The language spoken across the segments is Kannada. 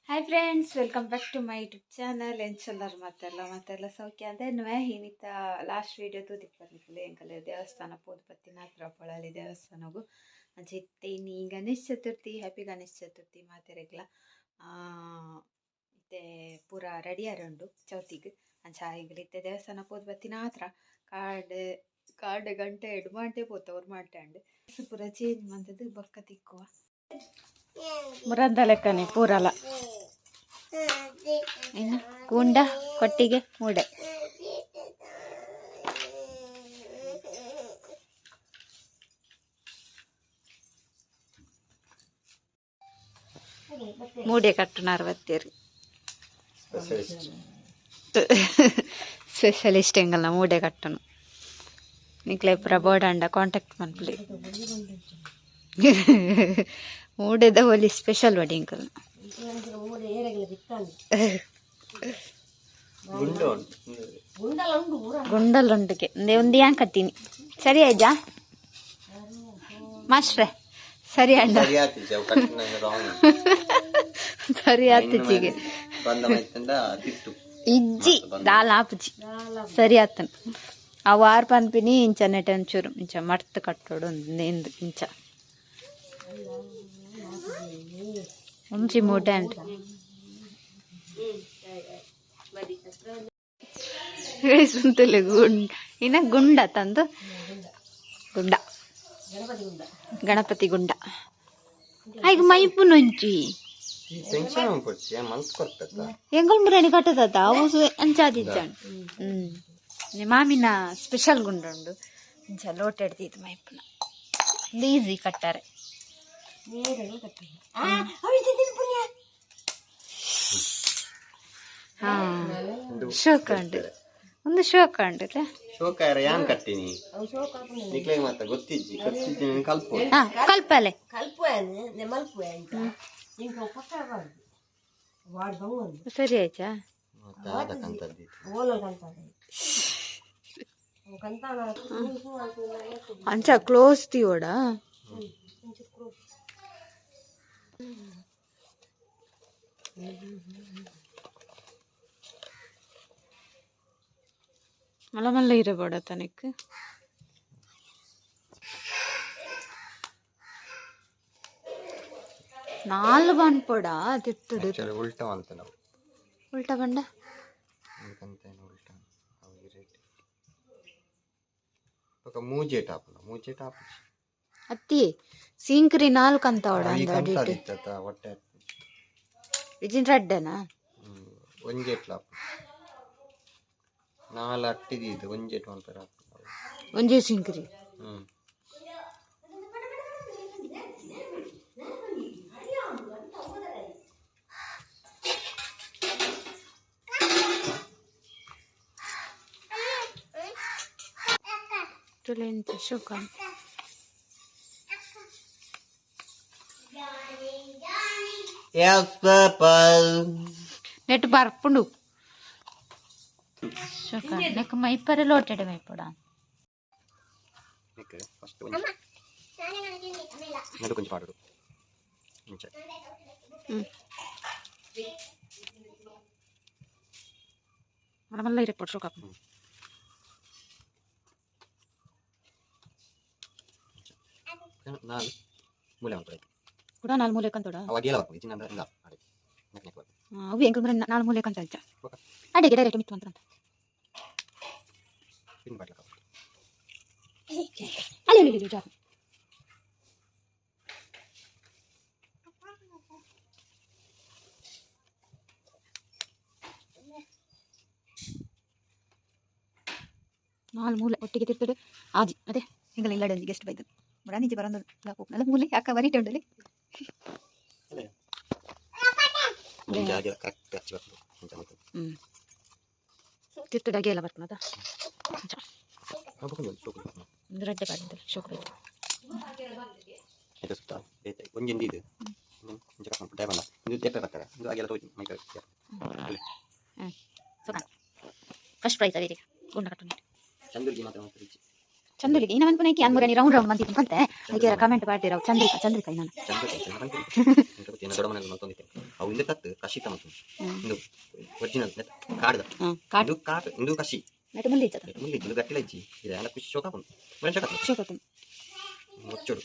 Hi friends, welcome back to my YouTube channel. ಎಂಚಲ್ಲರು ಮತ್ತೆಲ್ಲ ಸೌಖ್ಯ ಅಂದೆ ಇನ್ನಿತ ಲಾಸ್ಟ್ ವೀಡಿಯೋ ತೂದಿಕ್ಕೆ ಬರ್ಲಿಕ್ಕಿಲ್ಲ ಎಂಕಲ್ಲ ದೇವಸ್ಥಾನ ಪೋದ್ಪತ್ತಿನ ಹತ್ರ ಪೊಳಲಿ ದೇವಸ್ಥಾನಗೂ ಅಂಚೆ ನೀ ಗಣೇಶ್ ಚತುರ್ಥಿ ಹ್ಯಾಪಿ ಗಣೇಶ್ ಚತುರ್ಥಿ ಮಾತೆರೆಗ್ಲ ಇತ್ತೆ ಪೂರ ರೆಡಿಯಾರ ಉಂಡು ಚೌತಿಗೆ ಅಂಚ ಈಗಲ ಇತ್ತೆ ದೇವಸ್ಥಾನ ಪೋದ್ಪತ್ತಿನ ಹತ್ರ ಕಾರ್ಡ್ ಗಂಟೆ 2 ಗಂಟೆ ಪೋತವ್ರು ಮಾಡ್ತಾಂಡು ಪೂರ ಚೇಂಜ್ ಮಂತದ್ದು ಬೊಕ್ಕ ತಿಕ್ಕುವ ಮುರಂದ ಲೆಕ್ಕನೆ ಪೂರಲ ಇನ್ನು ಗುಂಡ ಕೊಟ್ಟಿಗೆ ಮೂಡೆ ಮೂಡೆ ಕಟ್ಟುನಾರು ಬತ್ತೇರಿ ಸ್ಪೆಷಲಿಸ್ಟ್ ಎಂಗಲ್ಲ ಮೂಡೆ ಕಟ್ಟನು ನಿಕ್ಲೆ ಪೂರ ಬೋರ್ಡ್ ಕಾಂಟ್ಯಾಕ್ಟ್ ಮನ್ಪುಲಿ ಮೂಡೆದ ಒಲಿ ಸ್ಪೆಷಲ್ ವಡಿಂಕಲ್ ಗುಂಡಲುಂಡಿಗೆ ಒಂದು ಯಾನ್ ಕತ್ತೀನಿ ಸರಿ ಆಯ್ಜಾ ಮಾಸ್ಟ್ರೆ ಸರಿ ಅಂಡ ಸರಿ ಆತಿಗೆ ಇಜ್ಜಿ ದಾಲ್ ಆಪುಜಿ ಸರಿ ಆತನ್ ಅವು ಆರು ಪನ್ಪಿನಿ ಇಂಚ ನೆಟ್ ಒಂಚೂರು ಇಂಚ ಮರ್ತ್ ಕಟ್ಟೋಡು ಒಂದು ಇಂಚ ಒಂಚಿ ಮೂಟೆ ಅಂಟ ಸುಂತಲೆ ಇನ್ನ ಗುಂಡ ತಂದು ಗುಂಡ ಗಣಪತಿ ಗುಂಡ ಆಯ್ಕೆ ಮೈಪು ನೊಂಚಿ ಎಂಗಲ್ ಮುರಾಣಿ ಕಟ್ಟದ ಅವು ಅಂಚಾದಿದ್ದಾಣ ಮಾಮಿನ ಸ್ಪೆಷಲ್ ಗುಂಡ ಉಂಡು ಇಂಚ ಲೋಟ ಎಡ್ದಿದ್ದು ಮೈಪುನ ಈಸಿ ಕಟ್ಟಾರೆ ಶೋಕ ಉಂಟು ಒಂದು ಶೋಕ ಉಂಟು ಕಲ್ಪಲೆ ಸರಿ ಆಯ್ತಾ ಅಂಚ ಕ್ಲೋಸ್ ತೀವೋಡ ಮಲ್ಲ ಇರಬೋಡ ತನಕ ನಾಲ್ ಬನ್ಪೋಡ ತಿಟ್ಟುಡು ಉಲ್ಟಾ ಬಂಡ ಅತ್ತಿ ಸಿಂಕ್ರಿ 4 ಅಂತ ಇಜಿನ್ ರೆಡ್ಡನಾ ಒಂಜೆಟ್ಲ 4 ಅಟ್ಟಿದಿದು ಒಂಜೆಟ್ ಮಲ್ಪರ ಒಂಜೆ ಸಿಂಕ್ರಿ ತುಲೆಂತ ಶೋಕ ನೆಟ್ ಬರ್ಪುಂಡು ಶೋಕ ನೆಕ್ ಮೈಪರೆ ಲೋಟೆಡೆ ಮೈಪುಡ కొంచెం పాడు ಮಲ್ಲ ಇರಪ್ಪು ಶೋಕ ನಾಲ್ ಮೂಲೆ ಮಾಡ್ತಾರೆ ಕೂಡ 4 ಮೂಲೆ ಕಂತೋಡ ಅವಾಗೆಲ್ಲ ಬರ್ತೀವಿ ಚಿನ್ನ ಇಲ್ಲ ಅಡಿ ನೆಕ್ ಅವು ಹೆಂಗಂದ್ರೆ 4 ಮೂಲೆ ಕಂತ ಅಜ್ಜ ಅಡಿಗೆ ಡೈರೆಕ್ಟ್ ಮಿತ್ತು ಅಂತ ಪಿನ್ ಬಾಟ್ಲ ಅಲ್ಲಿ ಜಾಬ್ ನಾಲ್ ಮೂಲೆ ಒಟ್ಟಿಗೆ ತಿರ್ತದೆ ಆಜಿ ಅದೇ ಹಿಂಗಲ್ಲ ಇಲ್ಲಡಲ್ಲಿ ಗೆಸ್ಟ್ ಬೈದು ಬಡ ನಿಜೆ ಬರಂದು നല്ല ಮೂಲೆ ಯಾಕ ಬರೀಟೆ ಉಂಡಲಿ ತಿರ್ತದಾಗೆ ಎಲ್ಲ ಬರ್ತನದ ಒಂದು ರೆಡ್ಡೆ ಬಾಡಿಂದ ಶೋಕ ಬೈತು ಒಂಜಿಂದ ಇದು ಡೈಬಲ್ಲ ಇದು ತೆಪ್ಪೆ ಬರ್ತಾರೆ ಇದು ಆಗೆಲ್ಲ ತೋಜಿ ಮೈಕ ಫಸ್ಟ್ ಪ್ರೈಸ್ ಅದೇ ಗುಂಡ ಕಟ್ಟು ಚಂದುರ್ಗಿ ಮಾತ್ರ ಮಾಡ್ತಾರೆ ಚಂದ್ರಿಗೆ ಇನ್ನ ಒಂದು ಪುನಃ ಅನ್ಮೂರನಿ ರೌಂಡ್ ರೌಂಡ್ ಮಂತಿ ಅಂತೆ ಅದಕ್ಕೆ ಕಮೆಂಟ್ ಮಾಡ್ತೀರಾ ಚಂದ್ರಿಕಾ ನಾನು ಚಂದ್ರಿಕಾ ಅವು ಇಂದ ತತ್ತು ಕಷಿ ತಮ್ಮ ಇಂದು ಒರಿಜಿನಲ್ ಕಾಡ್ದ ಇದು ಕಾಟ್ ಇಂದು ಕಷಿ ಮುಳ್ಳಿ ಇದು ಗಟ್ಟಿಲ ಇಜ್ಜಿ ಇದು ಎಲ್ಲ ಖುಷಿ ಶೋಕಾಪುಂಡು ಮನೆ ಶೋಕಾಪುಂಡು ಒಚ್ಚೋಡು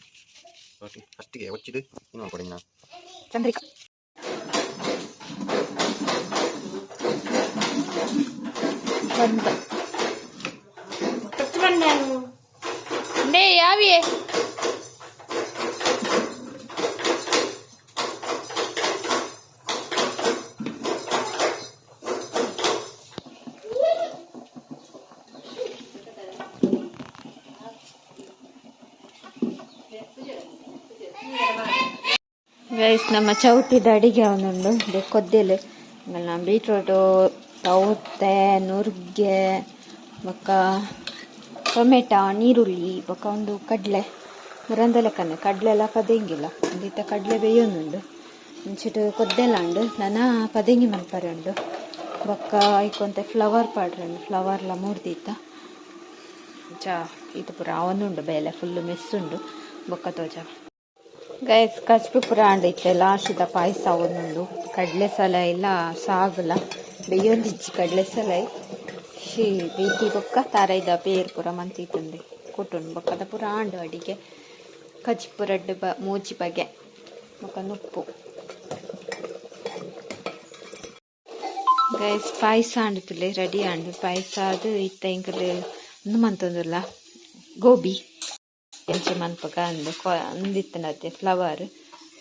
ಫಸ್ಟಿಗೆ ಒಚ್ಚಿದು ಇನ್ನೊಂದು ಕೊಡಿ ನಾ ಚಂದ್ರಿಕಾ ನೇ ಯಾವಿಯೇ ಗೈಸ್ ನಮ್ಮ ಚೌಟಿದ ಅಡಿಗೆ ಅವನುಂಡು ಕೊದ್ದೆಲು ನಮ್ಮ ಬೀಟ್ರೋಟು ತೌತೆ ನುರ್ಗೆ ಬೊಕ್ಕ ಟೊಮೆಟೊ ನೀರುಳ್ಳಿ ಬೊಕ್ಕ ಒಂದು ಕಡಲೆ ಮುರಂದಲೆಕ್ಕನೆ ಕಡಲೆ ಎಲ್ಲ ಪದೆಂಗಿಲ್ಲ ಒಂದಿತ್ತ ಕಡಲೆ ಬೇಯೋನುಂಡು ಮುಂಚಿಟ್ಟು ಕೊದ್ದೆಲ್ಲ ಉಂಡು ನಾನು ಪದೆಂಗಿ ಮಲ್ಪರೆ ಉಂಡು ಬೊಕ್ಕ ಐಕೊಂತೆ ಫ್ಲವರ್ ಪಾಡ್ರೆ ಉಂಡು ಫ್ಲವರ್ಲ ಮೂರ್ದಿತ್ತ ಚಾ ಇದು ಪೂರ ಅವನುಂಡು ಬೇಲೆ ಫುಲ್ಲು ಮೆಸ್ಸುಂಡು ಬೊಕ್ಕ ತೋಜ ಗೈಸ್ ಕಚ್ಪು ಪುರ ಅಂಡೈತೆ ಲಾಸ್ಟಿದ ಪಾಯಸ ಒಂದುಂಡು ಕಡಲೆ ಸಲ ಇಲ್ಲ ಸಾಗಲ ಬೇಯೊಂದಿಜ್ಜಿ ಕಡಲೆ ಸಲ ಶೀ ಬೇತಿ ಬೊಕ್ಕ ತಾರೈದ ಬೇರು ಪುರ ಮಂತಿತ್ತುಂಡು ಕೊಟ್ಟುಂಡು ಬೊಕ್ಕದ ಪುರ ಆಂಡು ಅಡಿಗೆ ಕಚ್ಪು ರಡ್ಡು ಮೂಜಿ ಬಗೆ ಬೊಕ್ಕ ನುಪ್ಪು ಗೈಸ್ ಪಾಯಸ ಆಂಡುತ್ತಲೆ ರೆಡಿ ಆಂಡು ಪಾಯಸ ಅದು ಇತ್ತ ಇಂಕಲು ಒಂದು ಮಂತೊಂದುಲ್ಲ ಗೋಬಿ ಎಂಚ ಮನ್ಪಗ ಅಂದು ಅಂದಿತ್ತನತ್ತೆ ಫ್ಲವರ್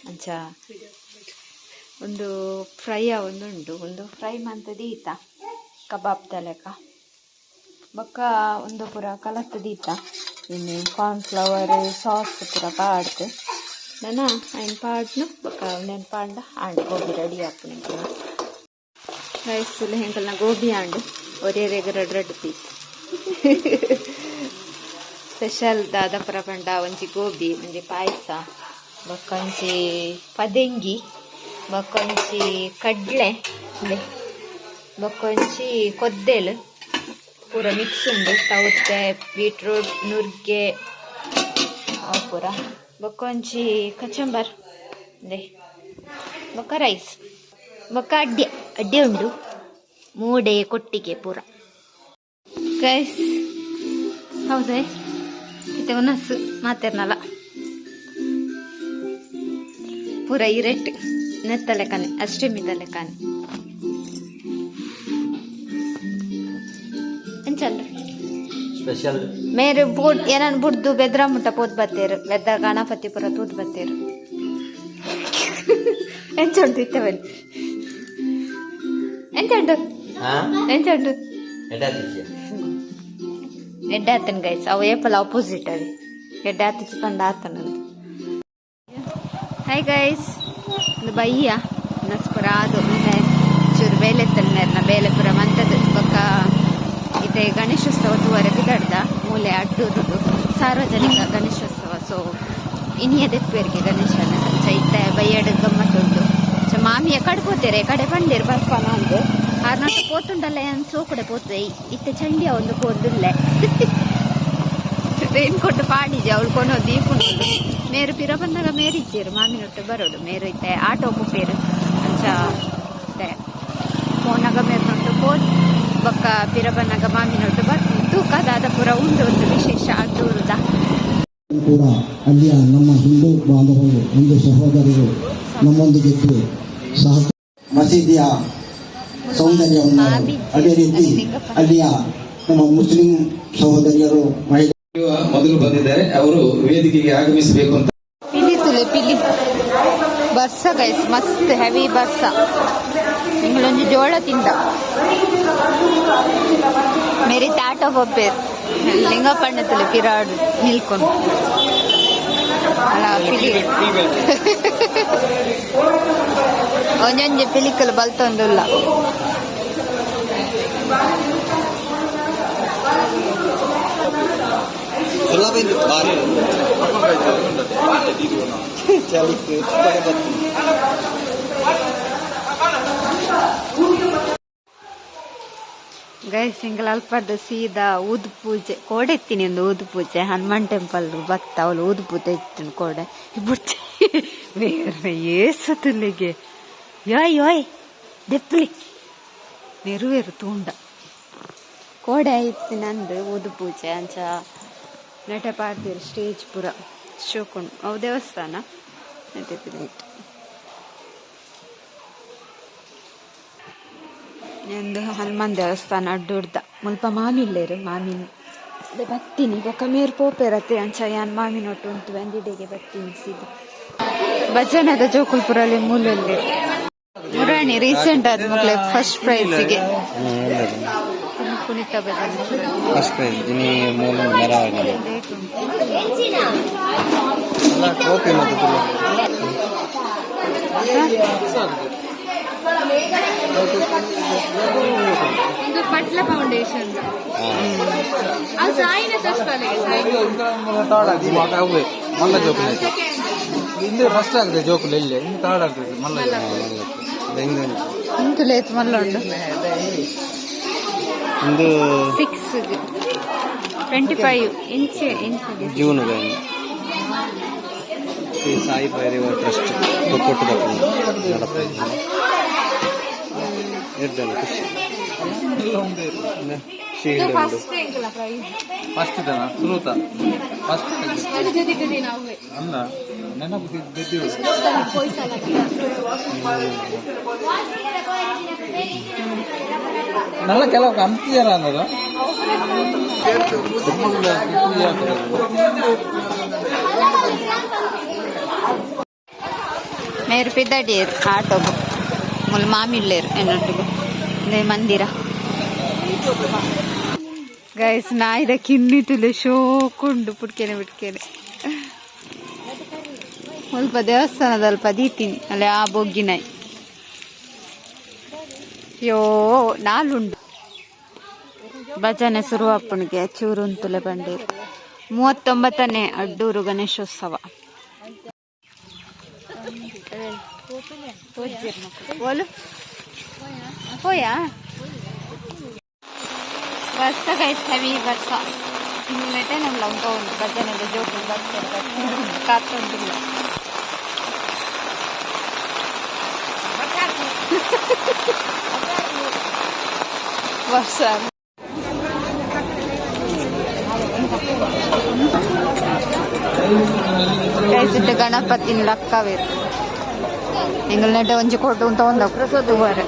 ಅಂಚ ಒಂದು ಫ್ರೈ ಒಂದುಂಡು ಒಂದು ಫ್ರೈ ಮಂತದೀತ ಕಬಾಬ್ ತಲೆಕ ಬೊಕ್ಕ ಒಂದು ಪೂರ ಕಲತ್ತದೀತ ಇನ್ನು ಕಾರ್ನ್ಫ್ಲವರ್ ಸಾಸ್ ಪೂರ ಪಾಡ್ದು ನಾನು ಆಯ್ನ ಪಾಡ್ನು ಬೊಕ್ಕ ಒಂದೇನು ಪಾಡ್ದ ಆಂಡು ಗೋಬಿ ರೆಡಿ ಆಪುನಿಂಕ ರೈಸ್ ಫುಲ್ ಹೆಂಕಲ್ನ ಗೋಬಿ ಆಂಡು ಒರೇ ರೆಡ್ ಪೀಸ್ ಸ್ಪೆಷಲ್ ದಾದ ಪುರ ಪಂಡ ಒಂಜಿ ಗೋಬಿ ಒಂಜಿ ಪಾಯಸ ಬೊಕ್ಕ ಒಂಜಿ ಪದೆಂಗಿ ಬೊಕ್ಕ ಒಂಜಿ ಕಡ್ಲೆ ಬೊಕ್ಕ ಒಂಜಿ ಕೊದ್ದೆಲು ಪೂರ ಮಿಕ್ಸ್ ಉಂಡು ತೌತೆ ಬೀಟ್ರೂಟ್ ನುರ್ಗೆ ಪೂರ ಬೊಕ್ಕ ಒಂಜಿ ಕಚಂಬರ್ ಬೊಕ್ಕ ರೈಸ್ ಬೊಕ್ಕ ಅಡ್ಡೆ ಉಂಡು ಮೂಡೆ ಕೊಟ್ಟಿಗೆ ಪೂರ ಗೈಸ್ ಹೌದೇ ಇತ್ತೆ ಒನಸ್ಸು ಮಾತೇರ್ನಲ್ಲ ಪೂರ ಇರೆಟ್ ನೆತ್ತಲೆ ಕಾನೆ ಅಷ್ಟೇ ಮಿದಲೆ ಕಾನೆ ಎಂಚಂಡು ಸ್ಪೆಷಲ್ ಮೇರು ಬೂಡ್ ಏನನ್ ಬುಡ್ದು ಬೆದ್ರ ಮುಟ್ಟ ಪೋದ್ ಬತ್ತೇರು ಬೆದ್ರ ಗಣಪತಿ ಪುರ ತೂದ್ ಬತ್ತೇರು ಎಂಚುಂಟು ಇತ್ತೆ ಬನ್ನಿ ಎಂಚುಂಟು ಎಂಚುಂಟು ಎಡ್ಡೆ ಆತನ ಗೈಸ್ ಅವು ಏಪಲ್ ಆಪೋಸಿಟ್ ಅದು ಎಡ್ಡೆ ಆತ ಚಿಕ್ಕಂಡ ಆತನದು ಹಾಯ್ ಗೈಸ್ ಒಂದು ಬಯ್ಯ ನಸ್ಪುರ ಅದು ಚೂರು ಬೇಲೆ ತನ್ನೇರ್ನ ಬೇಲೆ ಪುರ ಮಂತದ್ದು ಬೊಕ್ಕ ಇದೆ ಗಣೇಶೋತ್ಸವ ತೂವರೆ ಬಿದಡ್ದ ಮೂಲೆ ಅಡ್ಡೂರುದು ಸಾರ್ವಜನಿಕ ಗಣೇಶೋತ್ಸವ ಸೊ ಇನಿಯ ದೆಪ್ಪೇರಿಗೆ ಗಣೇಶನ ಚೈತೆ ಬಯ್ಯಡ್ ಗಮ್ಮತ್ತುಂಟು ಮಾಮಿಯ ಕಡ್ಕೋತೇರೆ ಕಡೆ ಪಂಡೇರು ಬರ್ಪನ ಒಂದು ಆರ್ನಾಟ ಪೋತುಂಡಲ್ಲ ಏನು ಸೋಕುಡೆ ಪೋತೆ ಇತ್ತೆ ಚಂಡಿಯ ಒಂದು ಕೋದುಲ್ಲೆ ರೈನ್ ಕೊಟ್ಟು ಪಾಡಿಜೆ ಅವಳು ಕೊನೋ ದೀಪುಂಡು ಮೇರು ಪಿರ ಬಂದಾಗ ಮೇರಿಜ್ಜೇರು ಮಾಮಿನೊಟ್ಟು ಬರೋಡು ಮೇರು ಇತ್ತೆ ಆಟೋ ಕುಪ್ಪೇರು ಅಂಚ ಇತ್ತೆ ಫೋನಾಗ ಮೇರ್ನೊಟ್ಟು ಪೋದು ಬೊಕ್ಕ ಪಿರ ಬಂದಾಗ ಮಾಮಿನೊಟ್ಟು ಬರ್ತು ಕದಾದ ಪುರ ಉಂಡು ಒಂದು ವಿಶೇಷ ಅಡ್ಡೂರುದ ಕೂಡ ಅಲ್ಲಿಯ ನಮ್ಮ ಹಿಂದೂ ಬಾಂಧವರು ಹಿಂದೂ ಸಹೋದರರು ನಮ್ಮೊಂದಿಗಿದ್ದು ಸಹ ಮಸೀದಿಯ ಸೌಂದರ್ಯವನ್ನು ಅದೇ ರೀತಿ ಅಲ್ಲಿಯ ನಮ್ಮ ಮುಸ್ಲಿಂ ಸಹೋದರಿಯರು ಮೊದಲು ಬಂದಿದ್ದಾರೆ ಅವರು ವೇದಿಕೆಗೆ ಆಗಮಿಸಬೇಕು ಅಂತ ಪಿಲಿ ಬರ್ಸ ಗೈಸ್ ಮಸ್ತ್ ಹೆವಿ ಬರ್ಸ ನಿಂಗಳೊಂದು ಜೋಳ ತಿಂದ ಮೇರಿ ತಾಟ ಹೋಗ್ಬೇರು ಲಿಂಗಪ್ಪಣ್ಣತಲ್ಲಿ ಪಿರಾಡು ನಿಲ್ಕೊಂಡು ಅಲ್ಲ ಪಿಲಿ ಒಂಜೊಂಜೆ ಪಿಲಿಕಲು ಬಲ್ತೊಂದುಲ್ಲ ಗೈಸ್ ಸಿಂಗಲ್ ಅಲ್ಪದ ಸೀದಾ ಊದು ಪೂಜೆ ಕೋಡೆತ್ತೀನಿ ಒಂದು ಊದು ಪೂಜೆ ಹನುಮಾನ್ ಟೆಂಪಲ್ ಭಕ್ತ ಅವಳು ಊದು ಪೂಜೆ ಇತ್ತು ಕೋಡೆ ಬುಚ್ಚಿ ಬೇರೆ ಏಸತುಲ್ಲಿಗೆ ಯೋಯ್ ಯೋಯ್ ದೆಪ್ಪಲಿ ನೆರವೇರು ತೂಂಡ ಕೋಡೆ ಆಯ್ತು ನಂದು ಓದು ಪೂಜೆ ಅಂಚ ನಟ ಪಾಡ್ದಿರು ಸ್ಟೇಜ್ ಪೂರ ಶೋಕೊಂಡು ಅವು ದೇವಸ್ಥಾನ ನೆಟ್ಟಿತ್ತು ಎಂದು ಹನುಮಾನ್ ದೇವಸ್ಥಾನ ಅಡ್ಡುಡ್ದ ಮುಲ್ಪ ಮಾಮಿಲ್ಲೇರು ಮಾಮಿನಿ ಅದೇ ಬತ್ತೀನಿ ಬೊಕ್ಕ ಮೇರು ಪೋಪೆರತ್ತೆ ಅಂಚ ಯಾನ್ ಮಾಮಿನೊಟ್ಟು ಉಂಟು ವೆಂದಿಡೆಗೆ ಬತ್ತೀನಿ ಸೀದು ಭಜನದ ಜೋಕುಲ್ಪುರಲ್ಲಿ ಮೂಲಲ್ಲಿ ಮುರಾಣಿ ರೀಸೆಂಟ್ ಆದ ಮಕ್ಕಳು ಫಸ್ಟ್ ಪ್ರೈಸ್ಗೆ ಕುಣಿತ ಭಜನೆ ಫಸ್ಟ್ ಪ್ರೈಸ್ ಇನಿ ಮೂಲ ಡೇಟ್ ಇದು ಪಟ್ಲ ಫೌಂಡೇಶನ್ ಅದು ಸಾಯಿನ ಮಲ್ಲ ಜೋಕುಲು ಇಂದು ಫಸ್ಟ್ ಆಗಿದೆ ಜೋಕುಲು ಇಲ್ಲಿ ಇನ್ನು ಥರ್ಡ್ ಆಗ್ತದೆ ಮಲ್ಲ ಇಂತು ಲೇತ್ ಮಲ್ಲ ಉಂಡು ಇಂದು 6 25 inch June Sai Bhairava trust ಕೊಟ್ಟು ಫಸ್ಟ್ ಇದನ್ನ ಸುರುತ ಫಸ್ಟ್ ಅಲ್ಲ ನೆನಪು ಗೆದ್ದಿರು ನಲ್ಲ ಕೆಲವು ಅಂತೀಯಲ್ಲ ಅನ್ನೋದು ಮೇರು ಪಿದ್ದಡಿಯರು ಆಟೋಗು ಮುಲ್ ಮಾಮಿಲ್ಲೇರು ಎನ್ನೊಟ್ಟಿಗೂ ಇದೇ ಮಂದಿರ ಗೈಸ್ ನಾಯಿದ ಕಿನ್ನಿತುಲೆ ಶೋಕುಂಡು ಪುಟ್ಕೇನೆ ಬಿಟ್ಕೇನೆ ಸ್ವಲ್ಪ ದೇವಸ್ಥಾನದ ಅಲ್ಪ ದೀತೀನಿ ಅಲ್ಲೇ ಆ ಬೊಗ್ಗಿನಾಯಿ ಯೋ ನಾಲುಂಡು ಭಜನೆ ಶುರುವಾಪುಣಿಗೆ ಚೂರು ಅಂತುಲೆ ಬಂಡೀರು 39ನೇ ಅಡ್ಡೂರು ಗಣೇಶೋತ್ಸವ बोलो होया वर्ष गैस हेवी वर्ष ಇನ್ನೇಟೆ ನಮ್ಮ ಲಂಕ ಒಂದು ಭಜನೆಗೆ ಜೋಕು ಬರ್ತಾರೆ ಕಾತೊಂದಿಲ್ಲ ವರ್ಷ ಗೈಸಿಟ್ಟು ಗಣಪತಿನ ಲಕ್ಕವೇರು ಎಂಗಲ್ನೆಟ್ಟೆ ಒಂಚಿ ಕೊಟ್ಟು ಅಂತ ಒಂದು ಪ್ರಸೋದು ಬಾರೆ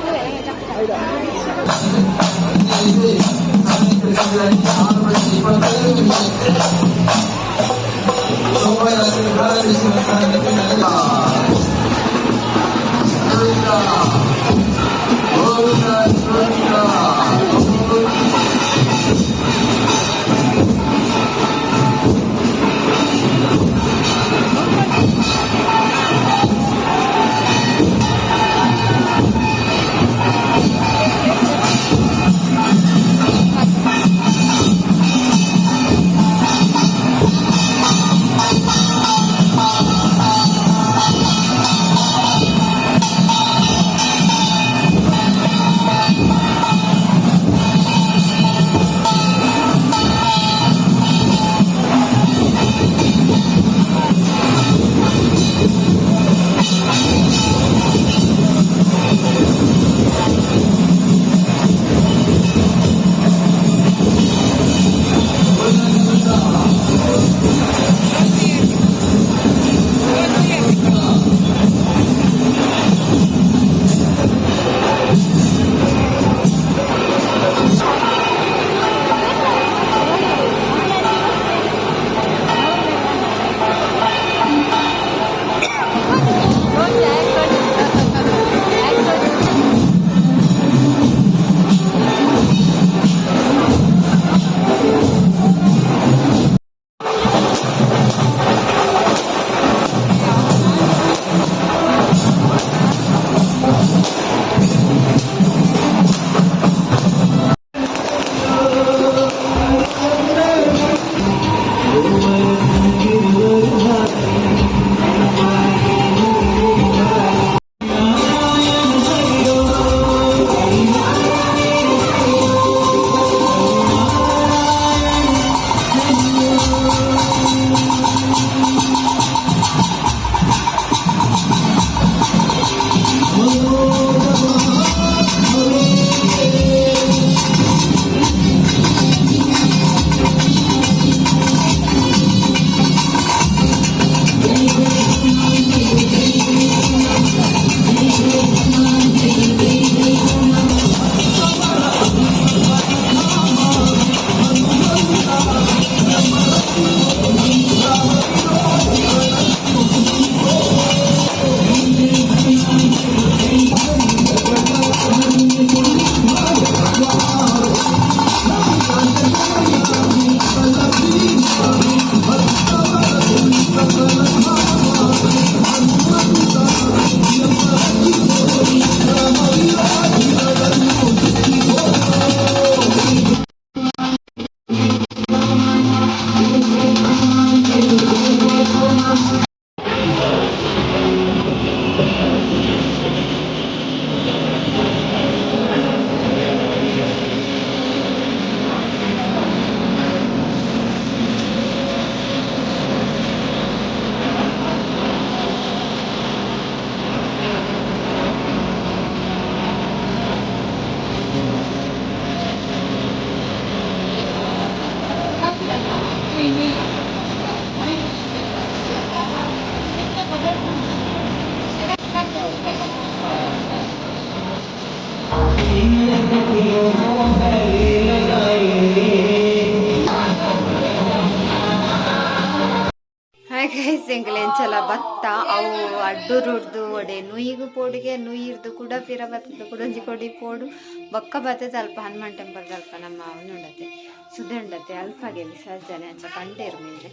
ಹಾಯ್ ಗೈಸ್ ಎಂಕಲೆಂಚಲ ಬತ್ತ ಅವು ಅಡ್ಡುರುಡ್ದು ಒಡೆ ನುಯ್ಗು ಪೋಡಿಗೆ ನುಯ್ಯಿರ್ದು ಕೂಡ ಪಿರ ಬತ್ತದ ಕುಡಂಜಿ ಕೊಡಿ ಪೋಡು ಬೊಕ್ಕ ಬತ್ತದ ಅಲ್ಪ ಹನುಮಾನ್ ಟೆಂಪಲ್ ಅಲ್ಪ ನಮ್ಮ ಅವನುಂಡತೆ ಸುಧಂಡತೆ ಅಲ್ಪಗೆ ವಿಸರ್ಜನೆ ಅಂಚ ಕಂಡೇರು ಮೇಲೆ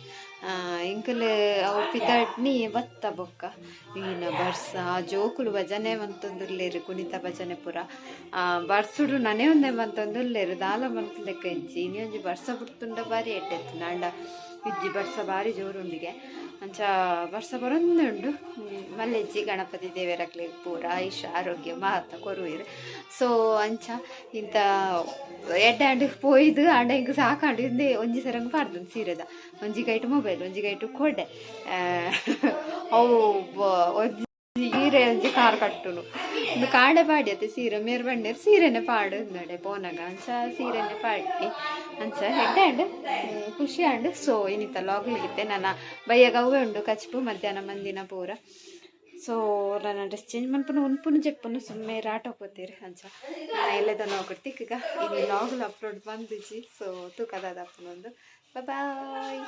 ಇಂಕಲ್ ಅವು ಪಿದಾಡ್ನಿ ಬತ್ತ ಬೊಕ್ಕ ಈಗಿನ ಬರ್ಸ ಜೋಕುಲು ಭಜನೆ ಮಂತೊಂದುಲ್ಲೇರು ಕುಣಿತ ಭಜನೆ ಪುರ ಬರ್ಸುಡು ನನೆ ಒಂದೇ ಮಂತೊಂದುಲ್ಲೇರು ದಾಲ ಮಂತ್ ಲೆಕ್ಕ ಇಜ್ಜಿ ಇನಿ ಒಂಜಿ ಬರ್ಸ ಬಿಡ್ತುಂಡ ಬಾರಿ ಎಡ್ಡೆತ್ತು ನಾಂಡ ಇಜ್ಜಿ ಬರ್ಸ ಬಾರಿ ಜೋರುಂಡಿಗೆ ಅಂಚ ಬರ್ಸ ಬರೊಂದುಂಡು ಮಲ್ಲೆಜ್ಜಿ ಗಣಪತಿ ದೇವರಕ್ಲೆ ಪೂರ ಆಯುಷ ಆರೋಗ್ಯ ಮಾತ ಕೊರುವೆರು ಸೊ ಅಂಚ ಇಂತ ಎಡ್ಡಾಂಡ್ ಪೋಯ್ದು ಆಂಡ ಹಿಂಗೆ ಸಾಕಾಂಡು ಹಿಂದೆ ಒಂಜಿ ಸರಂಗ ಪಾಡ್ದು ಸೀರೆದ ಒಂಜಿ ಗೈಟು ಮೊಬೈಲ್ ಒಂಜಿ ಗೈಟು ಕೊಡೆ ಅವು ಒಂಜಿ ಸೀರೆ ಒಂಜಿ ಕಾರ್ ಕಟ್ಟುನು ಒಂದು ಕಾಡೆ ಪಾಡ್ಯತೆ ಸೀರೆ ಮೇರ್ ಬಂಡೇರು ಸೀರೆನೆ ಪಾಡು ನಡೆ ಪೋನಾಗ ಅಂಚ ಸೀರೆನೆ ಪಾಡ್ತಿ ಅಂಚ ಹೆಡ್ಡಾಂಡ್ ಖುಷಿ ಆಂಡ್ ಸೊ ಇನ್ನಿತ ಲಾಗ್ಲಿಗಿತ್ತೆ ನನ್ನ ಬಯ್ಯಗ ಅವೇ ಉಂಡು ಕಚ್ಪು ಮಧ್ಯಾಹ್ನ ಮಂದಿನ ಪೂರ ಸೊ ನನ್ನ ಡ್ರೆಸ್ ಚೇಂಜ್ ಮಾಡ್ಕೊಂಡು ಉನ್ಪುನು ಜೆಪ್ಪುನು ಸುಮ್ಮನೆ ರಾಟ ಹೋಗ್ತೀರಿ ಅಂಚ ಎಲ್ಲದ ನೋಡ್ಕೊಡ್ತಿ ಈಗ ಲಾಗ್ಲು ಅಪ್ಲೋಡ್ ಬಂದಿಜಿ ಸೊ ತೂಕದ ಅಪ್ಪನೊಂದು ಬಾಯ್